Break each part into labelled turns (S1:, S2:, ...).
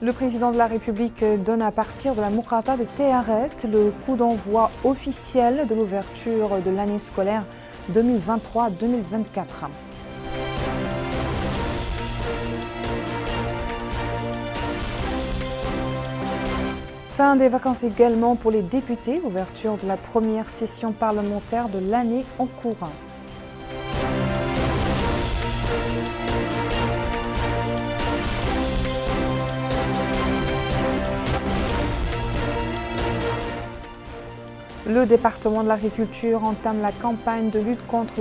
S1: Le président de la République donne à partir de la Moukata de Tayaret le coup d'envoi officiel de l'ouverture de l'année scolaire 2023-2024. Fin des vacances également pour les députés, ouverture de la première session parlementaire de l'année en cours. Le département de l'agriculture entame la campagne de lutte contre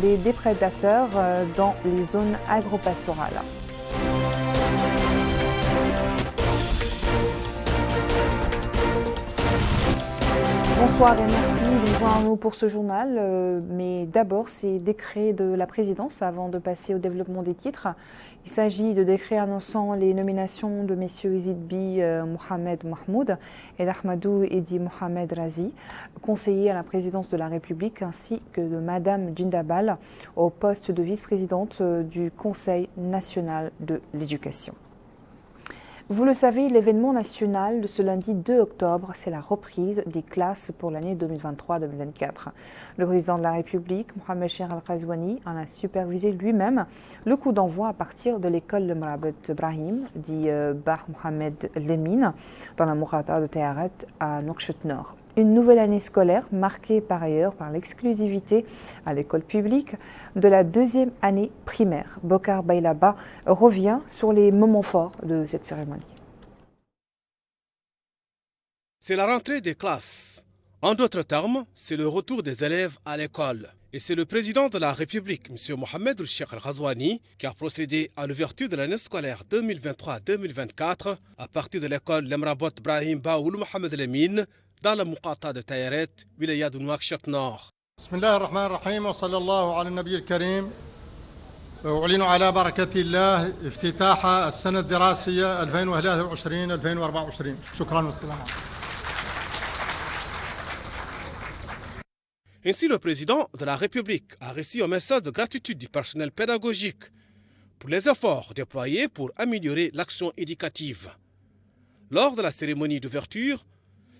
S1: les déprédateurs dans les zones agropastorales. Bonsoir et merci de joindre nous pour ce journal. Mais d'abord, ces décrets de la présidence avant de passer au développement des titres. Il s'agit de décrets annonçant les nominations de messieurs Izidbi Mohamed Mahmoud et d'Ahmadou Edi Mohamed Razi, conseillers à la présidence de la République, ainsi que de madame Djindabal au poste de vice-présidente du Conseil national de l'éducation. Vous le savez, l'événement national de ce lundi 2 octobre, c'est la reprise des classes pour l'année 2023-2024. Le président de la République, Mohamed Cheikh Al-Ghazouani, en a supervisé lui-même le coup d'envoi à partir de l'école de Mrabat Brahim, dit Bah Mohamed Lemine, dans la Mourata de Tayaret à Nouakchott Nord. Une nouvelle année scolaire marquée par ailleurs par l'exclusivité à l'école publique de la deuxième année primaire. Bokar Bailaba revient sur les moments forts de cette cérémonie.
S2: C'est la rentrée des classes. En d'autres termes, c'est le retour des élèves à l'école. Et c'est le président de la République, M. Mohamed Cheikh Al-Ghazouani, qui a procédé à l'ouverture de l'année scolaire 2023-2024 à partir de l'école Lemrabot Brahim Baoul Mohamed Lemine, dans la Moukata de Tayaret, wilaya de Nouakchott Nord.
S3: Bismillah ar-Rahman ar-Rahim wa sallallahu ala nabi al-Karim. أعلن على بركة الله افتتاح السنة الدراسية 2023-2024. شكرا والسلام.
S2: Ainsi, le président de la République a reçu un message de gratitude du personnel pédagogique pour les efforts déployés pour améliorer l'action éducative. Lors de la cérémonie d'ouverture,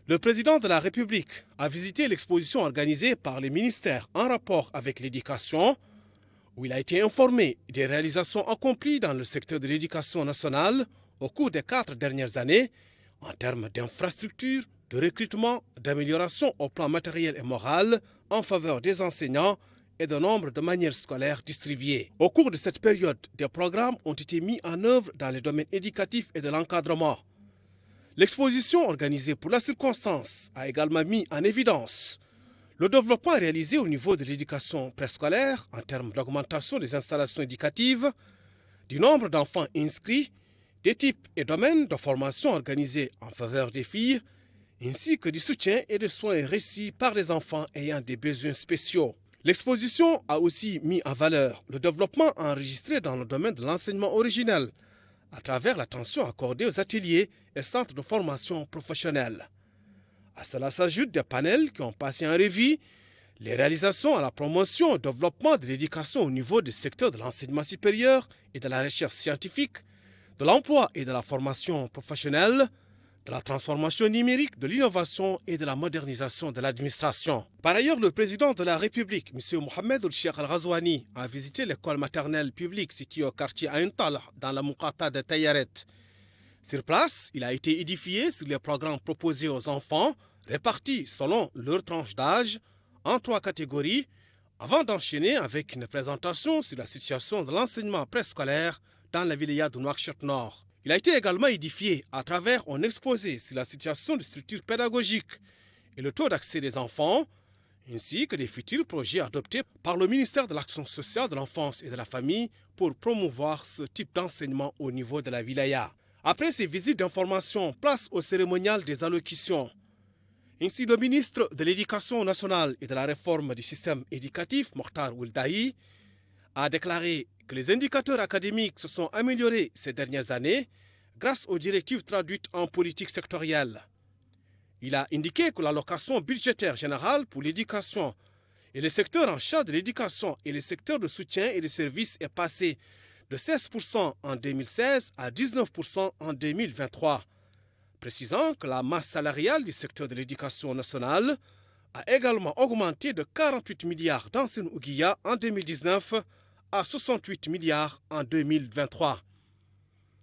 S2: le président de la République a visité l'exposition organisée par les ministères en rapport avec l'éducation, où il a été informé des réalisations accomplies dans le secteur de l'éducation nationale au cours des 4 dernières années en termes d'infrastructures, de recrutement, d'amélioration au plan matériel et moral en faveur des enseignants et de nombre de manuels scolaires distribués. Au cours de cette période, des programmes ont été mis en œuvre dans les domaines éducatifs et de l'encadrement. L'exposition organisée pour la circonstance a également mis en évidence le développement réalisé au niveau de l'éducation préscolaire en termes d'augmentation des installations éducatives, du nombre d'enfants inscrits, des types et domaines de formation organisés en faveur des filles, ainsi que du soutien et des soins reçus par les enfants ayant des besoins spéciaux. L'exposition a aussi mis en valeur le développement enregistré dans le domaine de l'enseignement originel, à travers l'attention accordée aux ateliers et centres de formation professionnelle. À cela s'ajoutent des panels qui ont passé en revue les réalisations à la promotion et développement de l'éducation au niveau des secteurs de l'enseignement supérieur et de la recherche scientifique, de l'emploi et de la formation professionnelle, de la transformation numérique, de l'innovation et de la modernisation de l'administration. Par ailleurs, le président de la République, M. Mohamed Cheikh Al-Ghazouani, a visité l'école maternelle publique située au quartier Ain Talh, dans la Moukata de Tayaret. Sur place, il a été édifié sur les programmes proposés aux enfants, répartis selon leur tranche d'âge, en 3 catégories, avant d'enchaîner avec une présentation sur la situation de l'enseignement préscolaire dans la wilaya de Nouakchott Nord. Il a été également édifié à travers un exposé sur la situation des structures pédagogiques et le taux d'accès des enfants, ainsi que des futurs projets adoptés par le ministère de l'Action sociale, de l'Enfance et de la Famille pour promouvoir ce type d'enseignement au niveau de la wilaya. Après ces visites d'information, place au cérémonial des allocutions. Ainsi, le ministre de l'Éducation nationale et de la réforme du système éducatif, Mokhtar Ould-Dahi, a déclaré que les indicateurs académiques se sont améliorés ces dernières années grâce aux directives traduites en politique sectorielle. Il a indiqué que l'allocation budgétaire générale pour l'éducation et les secteurs en charge de l'éducation et les secteurs de soutien et de services est passée de 16% en 2016 à 19% en 2023, précisant que la masse salariale du secteur de l'éducation nationale a également augmenté de 48 milliards d'Ansine Ouguiya en 2019 à 68 milliards en 2023.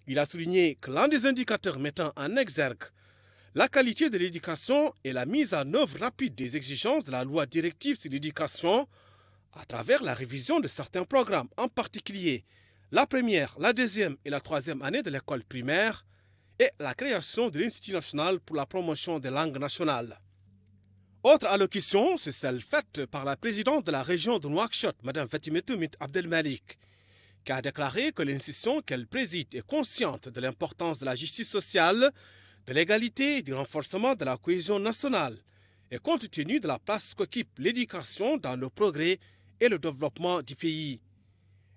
S2: Il a souligné que l'un des indicateurs mettant en exergue la qualité de l'éducation est la mise en œuvre rapide des exigences de la loi directive sur l'éducation à travers la révision de certains programmes, en particulier la première, la deuxième et la troisième année de l'école primaire et la création de l'Institut national pour la promotion des langues nationales. Autre allocution, c'est celle faite par la présidente de la région de Nouakchott, Mme Fatimetou Mit Abdelmalik, qui a déclaré que l'institution qu'elle préside est consciente de l'importance de la justice sociale, de l'égalité et du renforcement de la cohésion nationale, et compte tenu de la place qu'occupe l'éducation dans le progrès et le développement du pays.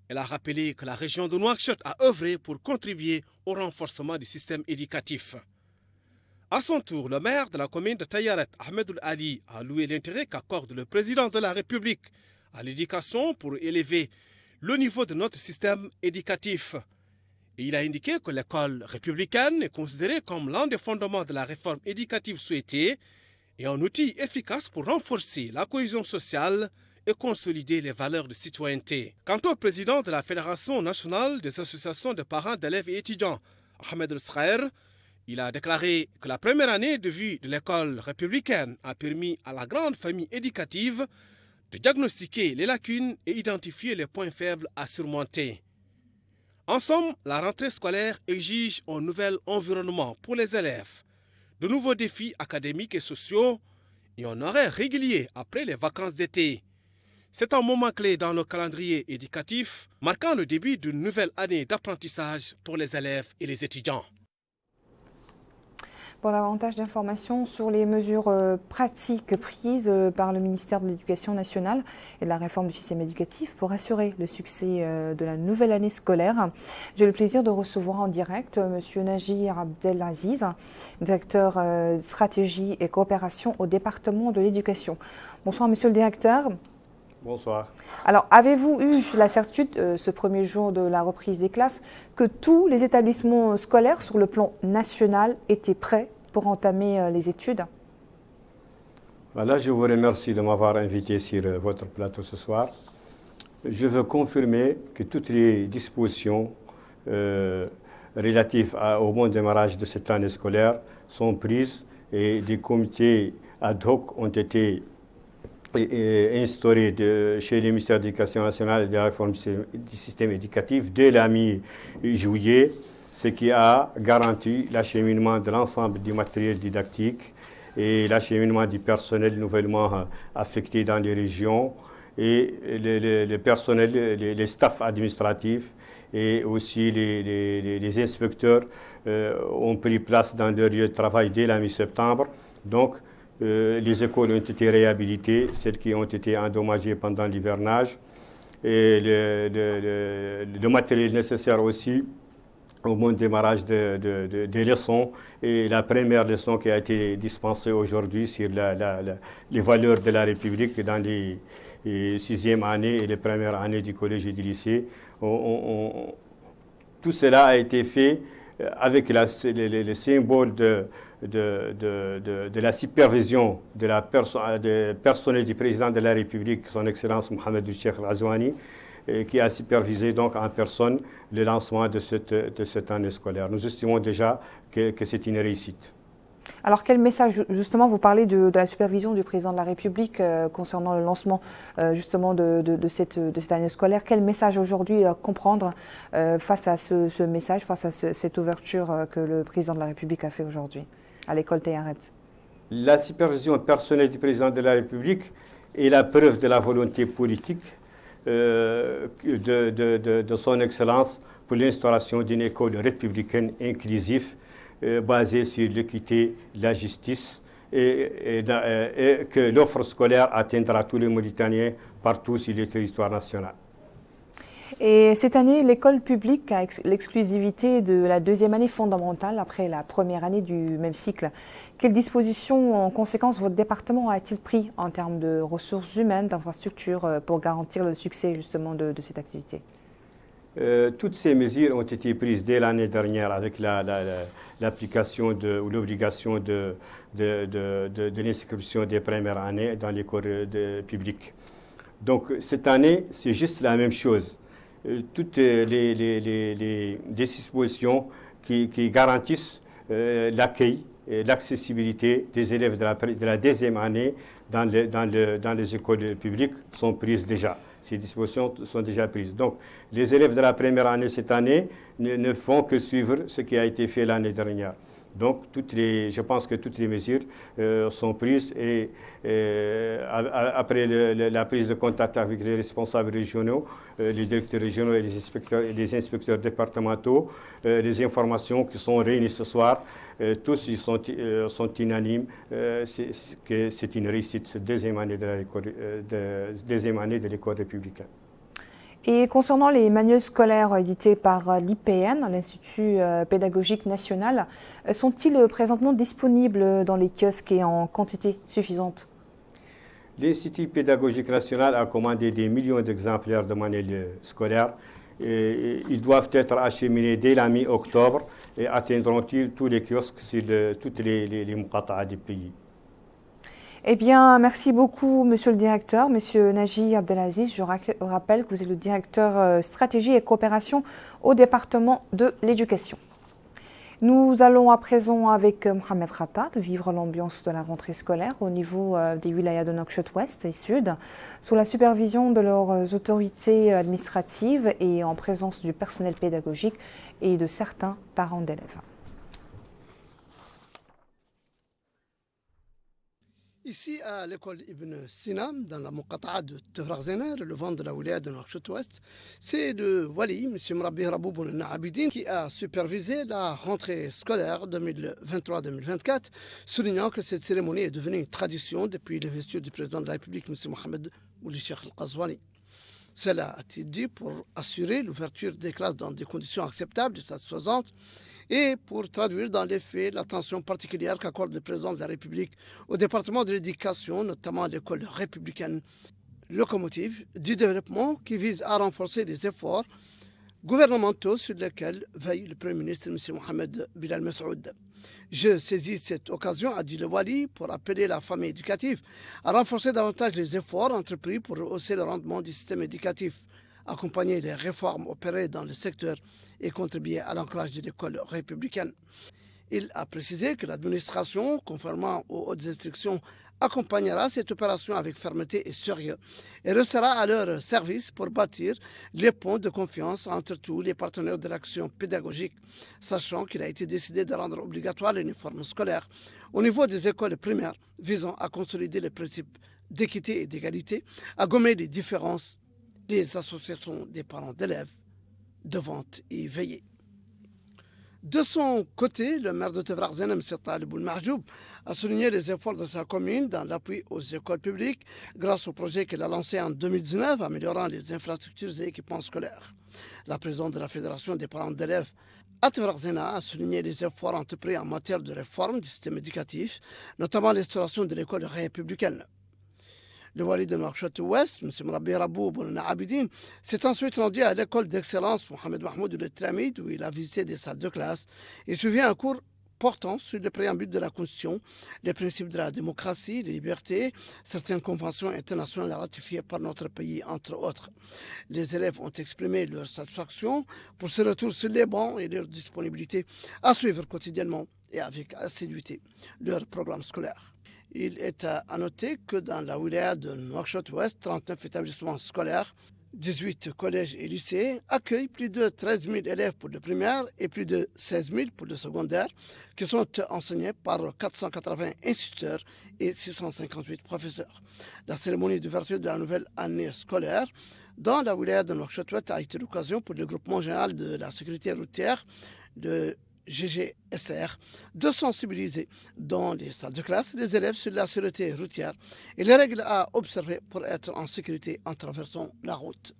S2: Elle a rappelé que la région de Nouakchott a œuvré pour contribuer au renforcement du système éducatif. À son tour, le maire de la commune de Tayaret, Ahmedoul Ali, a loué l'intérêt qu'accorde le président de la République à l'éducation pour élever le niveau de notre système éducatif. Et il a indiqué que l'école républicaine est considérée comme l'un des fondements de la réforme éducative souhaitée et un outil efficace pour renforcer la cohésion sociale et consolider les valeurs de citoyenneté. Quant au président de la Fédération nationale des associations de parents d'élèves et étudiants, Ahmed El-Sraer, il a déclaré que la première année de vie de l'école républicaine a permis à la grande famille éducative de diagnostiquer les lacunes et identifier les points faibles à surmonter. En somme, la rentrée scolaire exige un nouvel environnement pour les élèves, de nouveaux défis académiques et sociaux et un horaire régulier après les vacances d'été. C'est un moment clé dans le calendrier éducatif, marquant le début d'une nouvelle année d'apprentissage pour les élèves et les étudiants.
S1: Pour davantage d'informations sur les mesures pratiques prises par le ministère de l'Éducation nationale et de la réforme du système éducatif pour assurer le succès de la nouvelle année scolaire, j'ai le plaisir de recevoir en direct M. Najir Abdelaziz, directeur stratégie et coopération au département de l'éducation. Bonsoir Monsieur le directeur.
S4: Bonsoir.
S1: Alors, avez-vous eu la certitude, ce premier jour de la reprise des classes, que tous les établissements scolaires sur le plan national étaient prêts pour entamer les études?
S4: Voilà, je vous remercie de m'avoir invité sur votre plateau ce soir. Je veux confirmer que toutes les dispositions relatives au bon démarrage de cette année scolaire sont prises et des comités ad hoc ont été instauré chez le ministère de l'Éducation nationale et de la réforme du système éducatif dès la mi-juillet, ce qui a garanti l'acheminement de l'ensemble du matériel didactique et l'acheminement du personnel nouvellement affecté dans les régions et le personnel, les staffs administratifs et aussi les inspecteurs ont pris place dans leur lieu de travail dès la mi-septembre. Donc, les écoles ont été réhabilitées, celles qui ont été endommagées pendant l'hivernage, et le matériel nécessaire aussi au bon démarrage des leçons. Et la première leçon qui a été dispensée aujourd'hui sur les valeurs de la République dans les 6e années et les premières années du collège et du lycée. Tout cela a été fait avec le symbole de la supervision de personnel du président de la République, son Excellence Mohamed Cheikh Ghazouani, qui a supervisé donc en personne le lancement de cette année scolaire. Nous estimons déjà que c'est une réussite.
S1: Alors quel message, justement, vous parlez de la supervision du président de la République concernant le lancement justement de cette année scolaire. Quel message aujourd'hui comprendre face à ce message, face à cette ouverture que le président de la République a fait aujourd'hui à l'école Tayaret?
S4: La supervision personnelle du président de la République est la preuve de la volonté politique de son Excellence pour l'instauration d'une école républicaine inclusive basée sur l'équité, la justice et que l'offre scolaire atteindra tous les Mauritaniens partout sur le territoire national.
S1: Et cette année, l'école publique a l'exclusivité de la deuxième année fondamentale après la première année du même cycle. Quelles dispositions, en conséquence, votre département a-t-il pris en termes de ressources humaines, d'infrastructures pour garantir le succès justement de cette activité?
S4: Toutes ces mesures ont été prises dès l'année dernière avec l'application ou l'obligation de l'inscription des premières années dans l'école publique. Donc cette année, c'est juste la même chose. Toutes les dispositions qui garantissent l'accueil et l'accessibilité des élèves de la deuxième année dans les écoles publiques sont prises déjà. Ces dispositions sont déjà prises. Donc, les élèves de la première année cette année ne font que suivre ce qui a été fait l'année dernière. Donc, je pense que toutes les mesures sont prises et après la prise de contact avec les responsables régionaux, les directeurs régionaux et les inspecteurs départementaux, les informations qui sont réunies ce soir, tous ils sont unanimes que c'est une réussite cette deuxième année de l'école républicaine.
S1: Et concernant les manuels scolaires édités par l'IPN, l'Institut pédagogique national, sont-ils présentement disponibles dans les kiosques et en quantité suffisante?
S4: L'Institut pédagogique national a commandé des millions d'exemplaires de manuels scolaires. Ils doivent être acheminés dès la mi-octobre et atteindront tous les kiosques sur toutes les muqata'a du pays.
S1: Eh bien, merci beaucoup, monsieur le directeur, monsieur Naji Abdelaziz. Je rappelle que vous êtes le directeur stratégie et coopération au département de l'éducation. Nous allons à présent avec Mohamed Khattat vivre l'ambiance de la rentrée scolaire au niveau des wilayas de Nouakchott-Ouest et Sud, sous la supervision de leurs autorités administratives et en présence du personnel pédagogique et de certains parents d'élèves.
S5: Ici, à l'école Ibn Sina, dans la Muqata'a de Tefrakh-Zener, le vent de la wilaya de Nouakchott-Ouest, c'est le Wali, M. Mrabbi Rabou Boun Abidine, qui a supervisé la rentrée scolaire 2023-2024, soulignant que cette cérémonie est devenue une tradition depuis l'investiture du président de la République, M. Mohamed Ould Cheikh Al-Qazouani. Cela a-t-il dit pour assurer l'ouverture des classes dans des conditions acceptables et satisfaisantes, et pour traduire dans les faits l'attention particulière qu'accorde le président de la République au département de l'éducation, notamment à l'école républicaine, locomotive du développement qui vise à renforcer les efforts gouvernementaux sur lesquels veille le Premier ministre M. Mohamed Bilal Messoud. Je saisis cette occasion, a dit le Wali, pour appeler la famille éducative à renforcer davantage les efforts entrepris pour rehausser le rendement du système éducatif, accompagner les réformes opérées dans le secteur et contribuer à l'ancrage de l'école républicaine. Il a précisé que l'administration, conformément aux hautes instructions, accompagnera cette opération avec fermeté et sérieux et restera à leur service pour bâtir les ponts de confiance entre tous les partenaires de l'action pédagogique, sachant qu'il a été décidé de rendre obligatoire l'uniforme scolaire au niveau des écoles primaires, visant à consolider les principes d'équité et d'égalité, à gommer les différences des associations des parents d'élèves devant y veiller. De son côté, le maire de Tefrakh-Zener, M. Talib Boulmahjoub, a souligné les efforts de sa commune dans l'appui aux écoles publiques grâce au projet qu'il a lancé en 2019, améliorant les infrastructures et équipements scolaires. La présidente de la Fédération des parents d'élèves à Tefrakh-Zener a souligné les efforts entrepris en matière de réforme du système éducatif, notamment l'instauration de l'école républicaine. Le Wali de Nouakchott-Ouest, M. Mrabbi Rabou Boun Abidine, s'est ensuite rendu à l'école d'excellence Mohamed Mahmoud Ould-Tlamid, où il a visité des salles de classe et suivi un cours portant sur le préambule de la Constitution, les principes de la démocratie, les libertés, certaines conventions internationales ratifiées par notre pays, entre autres. Les élèves ont exprimé leur satisfaction pour ce retour sur les bancs et leur disponibilité à suivre quotidiennement et avec assiduité leur programme scolaire. Il est à noter que dans la wilaya de Nouakchott-Ouest, 39 établissements scolaires, 18 collèges et lycées accueillent plus de 13 000 élèves pour le primaire et plus de 16 000 pour le secondaire, qui sont enseignés par 480 instituteurs et 658 professeurs. La cérémonie d'ouverture de la nouvelle année scolaire dans la wilaya de Nouakchott-Ouest a été l'occasion pour le groupement général de la sécurité routière, le GGSR, de sensibiliser dans les salles de classe les élèves sur la sécurité routière et les règles à observer pour être en sécurité en traversant la route.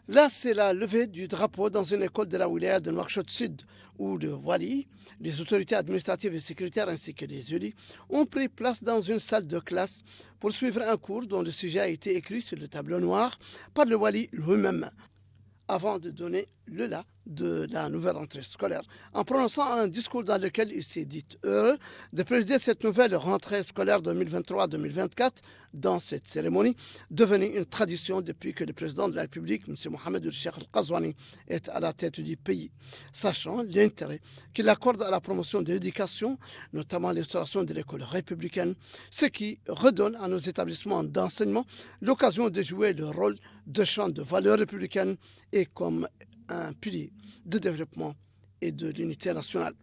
S5: Là, c'est la levée du drapeau dans une école de la wilaya de Nouakchott-Sud où le Wali, les autorités administratives et sécuritaires ainsi que les ULI ont pris place dans une salle de classe pour suivre un cours dont le sujet a été écrit sur le tableau noir par le Wali lui-même, avant de donner le là de la nouvelle rentrée scolaire, en prononçant un discours dans lequel il s'est dit heureux de présider cette nouvelle rentrée scolaire 2023-2024 dans cette cérémonie, devenue une tradition depuis que le président de la République, M. Mohamed El-Cheikh Al-Qazouani, est à la tête du pays, sachant l'intérêt qu'il accorde à la promotion de l'éducation, notamment l'instauration de l'école républicaine, ce qui redonne à nos établissements d'enseignement l'occasion de jouer le rôle de champ de valeurs républicaines et comme un pilier de développement et de l'unité nationale.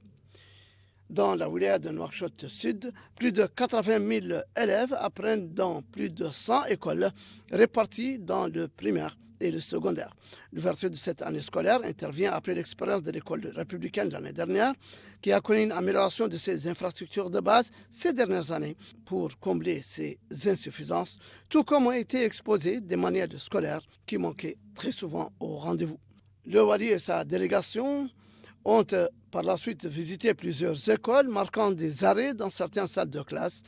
S5: Dans la wilaya de Nouakchott Sud, plus de 80 000 élèves apprennent dans plus de 100 écoles réparties dans le primaire et le secondaire. L'ouverture de cette année scolaire intervient après l'expérience de l'école républicaine l'année dernière, qui a connu une amélioration de ses infrastructures de base ces dernières années pour combler ses insuffisances, tout comme ont été exposées des manuels scolaires qui manquaient très souvent au rendez-vous. Le Wali et sa délégation ont par la suite visité plusieurs écoles, marquant des arrêts dans certaines salles de classe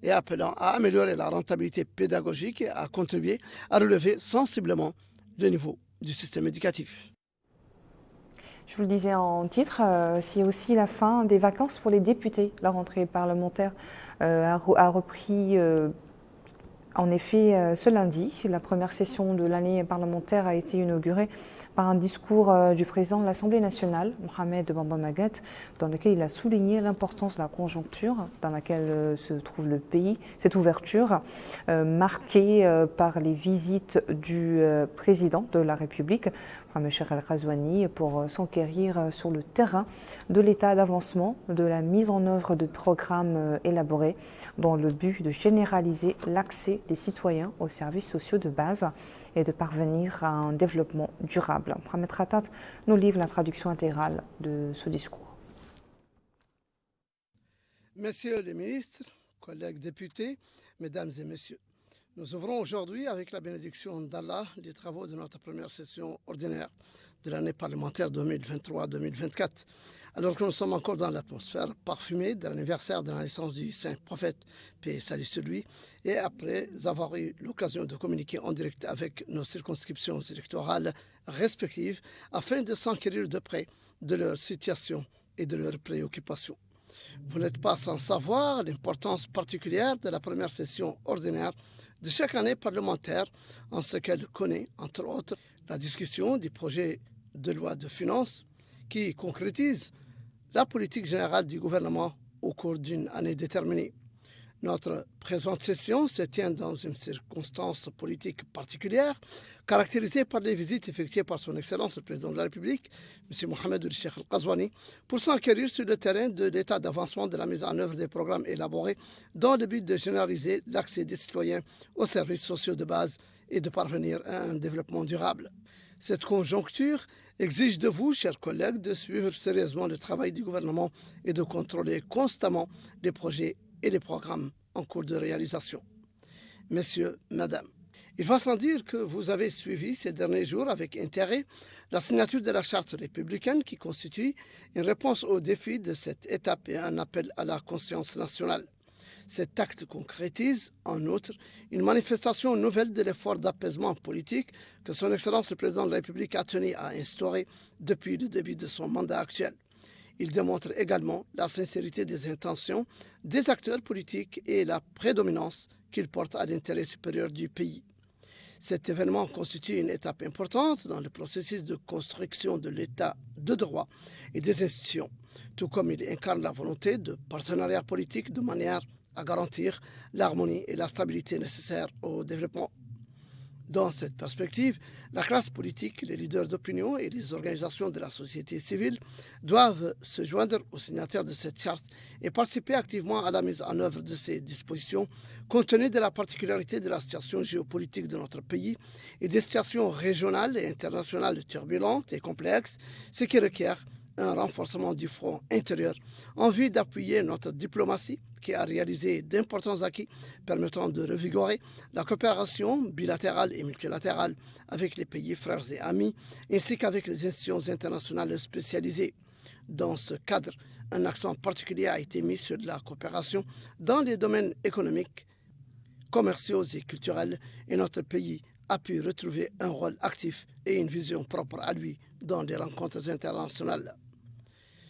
S5: et appelant à améliorer la rentabilité pédagogique et à contribuer à relever sensiblement le niveau du système éducatif.
S1: Je vous le disais en titre, c'est aussi la fin des vacances pour les députés. La rentrée parlementaire a repris en effet ce lundi. La première session de l'année parlementaire a été inaugurée par un discours du président de l'Assemblée nationale, Mohamed Bamba Maguette, dans lequel il a souligné l'importance de la conjoncture dans laquelle se trouve le pays. Cette ouverture marquée par les visites du président de la République, Mohamed El-Cheikh Al-Qazouani, pour s'enquérir sur le terrain de l'état d'avancement de la mise en œuvre de programmes élaborés dans le but de généraliser l'accès des citoyens aux services sociaux de base et de parvenir à un développement durable. Mohamed Khatat nous livre la traduction intégrale de ce discours.
S5: Messieurs les ministres, collègues députés, mesdames et messieurs, nous ouvrons aujourd'hui avec la bénédiction d'Allah les travaux de notre première session ordinaire de l'année parlementaire 2023-2024. Alors que nous sommes encore dans l'atmosphère parfumée de l'anniversaire de la naissance du saint prophète, paix et salut sur lui, et après avoir eu l'occasion de communiquer en direct avec nos circonscriptions électorales respectives afin de s'enquérir de près de leur situation et de leurs préoccupations. Vous n'êtes pas sans savoir l'importance particulière de la première session ordinaire de chaque année parlementaire en ce qu'elle connaît, entre autres, la discussion du projet de loi de finances qui concrétise la politique générale du gouvernement au cours d'une année déterminée. Notre présente session se tient dans une circonstance politique particulière, caractérisée par les visites effectuées par son Excellence le Président de la République, M. Mohamed El-Cheikh Al-Qazouani, pour s'enquérir sur le terrain de l'état d'avancement de la mise en œuvre des programmes élaborés dans le but de généraliser l'accès des citoyens aux services sociaux de base et de parvenir à un développement durable. Cette conjoncture exige de vous, chers collègues, de suivre sérieusement le travail du gouvernement et de contrôler constamment les projets et les programmes en cours de réalisation. Messieurs, Madame, il va sans dire que vous avez suivi ces derniers jours avec intérêt la signature de la Charte républicaine qui constitue une réponse aux défis de cette étape et un appel à la conscience nationale. Cet acte concrétise, en outre, une manifestation nouvelle de l'effort d'apaisement politique que son Excellence le Président de la République a tenu à instaurer depuis le début de son mandat actuel. Il démontre également la sincérité des intentions des acteurs politiques et la prédominance qu'ils portent à l'intérêt supérieur du pays. Cet événement constitue une étape importante dans le processus de construction de l'État de droit et des institutions, tout comme il incarne la volonté de partenariat politique de manière à garantir l'harmonie et la stabilité nécessaires au développement. Dans cette perspective, la classe politique, les leaders d'opinion et les organisations de la société civile doivent se joindre aux signataires de cette charte et participer activement à la mise en œuvre de ces dispositions, compte tenu de la particularité de la situation géopolitique de notre pays et des situations régionales et internationales turbulentes et complexes, ce qui requiert un renforcement du front intérieur en vue d'appuyer notre diplomatie qui a réalisé d'importants acquis permettant de revigorer la coopération bilatérale et multilatérale avec les pays frères et amis ainsi qu'avec les institutions internationales spécialisées. Dans ce cadre, un accent particulier a été mis sur la coopération dans les domaines économiques, commerciaux et culturels et notre pays a pu retrouver un rôle actif et une vision propre à lui dans les rencontres internationales.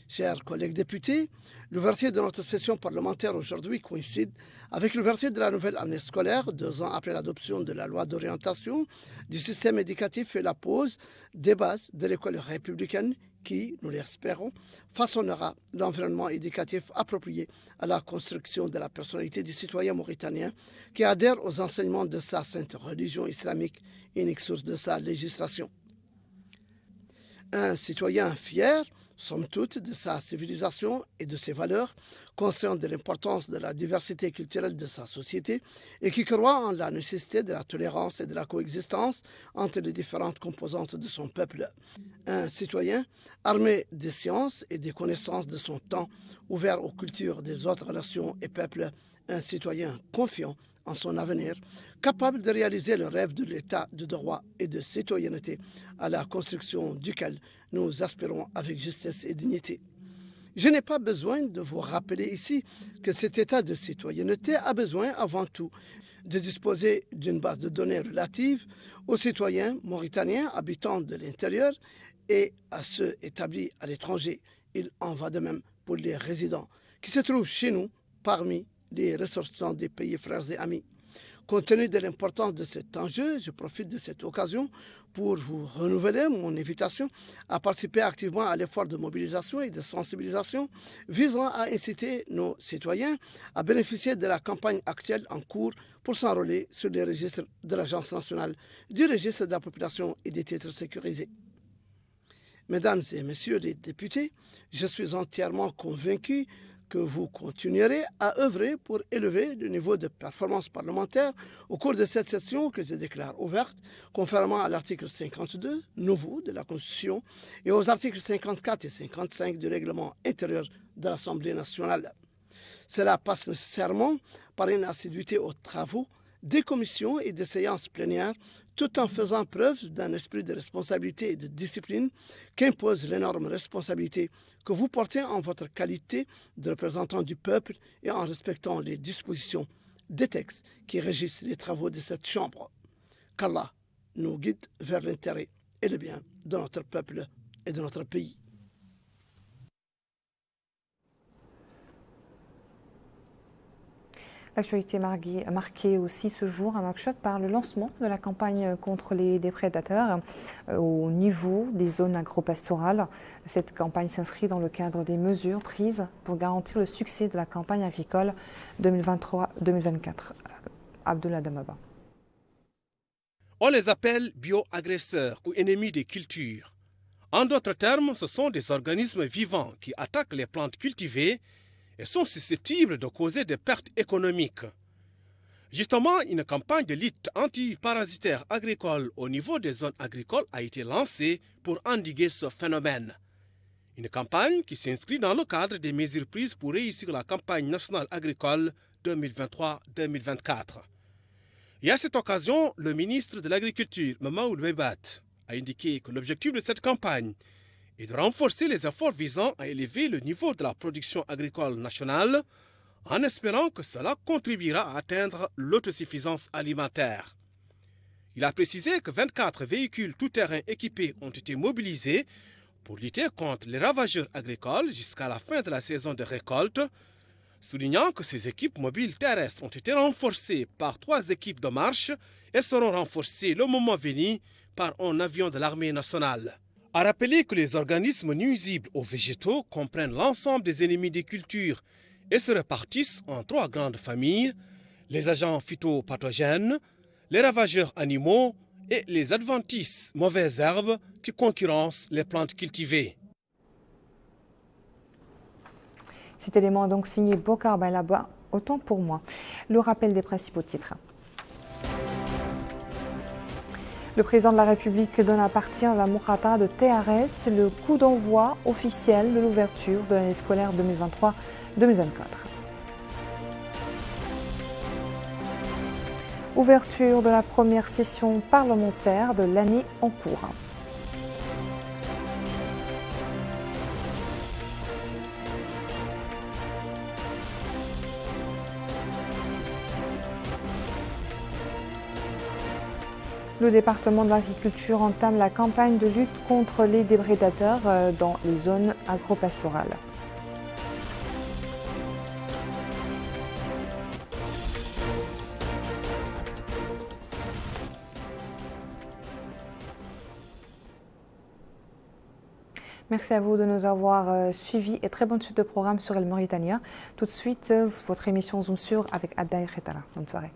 S5: Chers collègues députés, l'ouverture de notre session parlementaire aujourd'hui coïncide avec l'ouverture de la nouvelle année scolaire, 2 ans après l'adoption de la loi d'orientation du système éducatif et la pose des bases de l'école républicaine qui, nous l'espérons, façonnera l'environnement éducatif approprié à la construction de la personnalité du citoyen mauritanien qui adhère aux enseignements de sa sainte religion islamique, unique source de sa législation. Un citoyen fier, somme toute, de sa civilisation et de ses valeurs, conscient de l'importance de la diversité culturelle de sa société et qui croit en la nécessité de la tolérance et de la coexistence entre les différentes composantes de son peuple. Un citoyen armé des sciences et des connaissances de son temps, ouvert aux cultures des autres nations et peuples, un citoyen confiant en son avenir, capable de réaliser le rêve de l'état de droit et de citoyenneté à la construction duquel nous aspirons avec justesse et dignité. Je n'ai pas besoin de vous rappeler ici que cet état de citoyenneté a besoin avant tout de disposer d'une base de données relative aux citoyens mauritaniens habitants de l'intérieur et à ceux établis à l'étranger. Il en va de même pour les résidents qui se trouvent chez nous parmi les ressortissants des pays frères et amis. Compte tenu de l'importance de cet enjeu, je profite de cette occasion pour vous renouveler mon invitation à participer activement à l'effort de mobilisation et de sensibilisation visant à inciter nos citoyens à bénéficier de la campagne actuelle en cours pour s'enrôler sur les registres de l'Agence nationale du registre de la population et des titres sécurisés. Mesdames et messieurs les députés, je suis entièrement convaincu que vous continuerez à œuvrer pour élever le niveau de performance parlementaire au cours de cette session que je déclare ouverte, conformément à l'article 52, nouveau de la Constitution, et aux articles 54 et 55 du règlement intérieur de l'Assemblée nationale. Cela passe nécessairement par une assiduité aux travaux des commissions et des séances plénières, tout en faisant preuve d'un esprit de responsabilité et de discipline qu'impose l'énorme responsabilité que vous portez en votre qualité de représentant du peuple et en respectant les dispositions des textes qui régissent les travaux de cette Chambre. Qu'Allah nous guide vers l'intérêt et le bien de notre peuple et de notre pays.
S1: L'actualité marquée aussi ce jour à Nouakchott par le lancement de la campagne contre les déprédateurs au niveau des zones agro-pastorales. Cette campagne s'inscrit dans le cadre des mesures prises pour garantir le succès de la campagne agricole 2023-2024. Abdullah Damaba.
S2: On les appelle bio-agresseurs ou ennemis des cultures. En d'autres termes, ce sont des organismes vivants qui attaquent les plantes cultivées et sont susceptibles de causer des pertes économiques. Justement, une campagne de lutte antiparasitaire agricole au niveau des zones agricoles a été lancée pour endiguer ce phénomène. Une campagne qui s'inscrit dans le cadre des mesures prises pour réussir la campagne nationale agricole 2023-2024. Et à cette occasion, le ministre de l'Agriculture, Mamaoul Beybat, a indiqué que l'objectif de cette campagne et de renforcer les efforts visant à élever le niveau de la production agricole nationale en espérant que cela contribuera à atteindre l'autosuffisance alimentaire. Il a précisé que 24 véhicules tout-terrain équipés ont été mobilisés pour lutter contre les ravageurs agricoles jusqu'à la fin de la saison de récolte, soulignant que ces équipes mobiles terrestres ont été renforcées par 3 équipes de marche et seront renforcées le moment venu par un avion de l'armée nationale. A rappeler que les organismes nuisibles aux végétaux comprennent l'ensemble des ennemis des cultures et se répartissent en 3 grandes familles, les agents phytopathogènes, les ravageurs animaux et les adventices, mauvaises herbes qui concurrencent les plantes cultivées.
S1: Cet élément est donc signé Bokar Bailaba, autant pour moi. Le rappel des principaux titres. Le président de la République donne à partir de la Mourata de Théaret le coup d'envoi officiel de l'ouverture de l'année scolaire 2023-2024. Ouverture de la première session parlementaire de l'année en cours. Le département de l'agriculture entame la campagne de lutte contre les déprédateurs dans les zones agro-pastorales. Merci à vous de nous avoir suivis et très bonne suite de programme sur El Mauritania. Tout de suite, votre émission Zoom sur avec Addaï Khetala. Bonne soirée.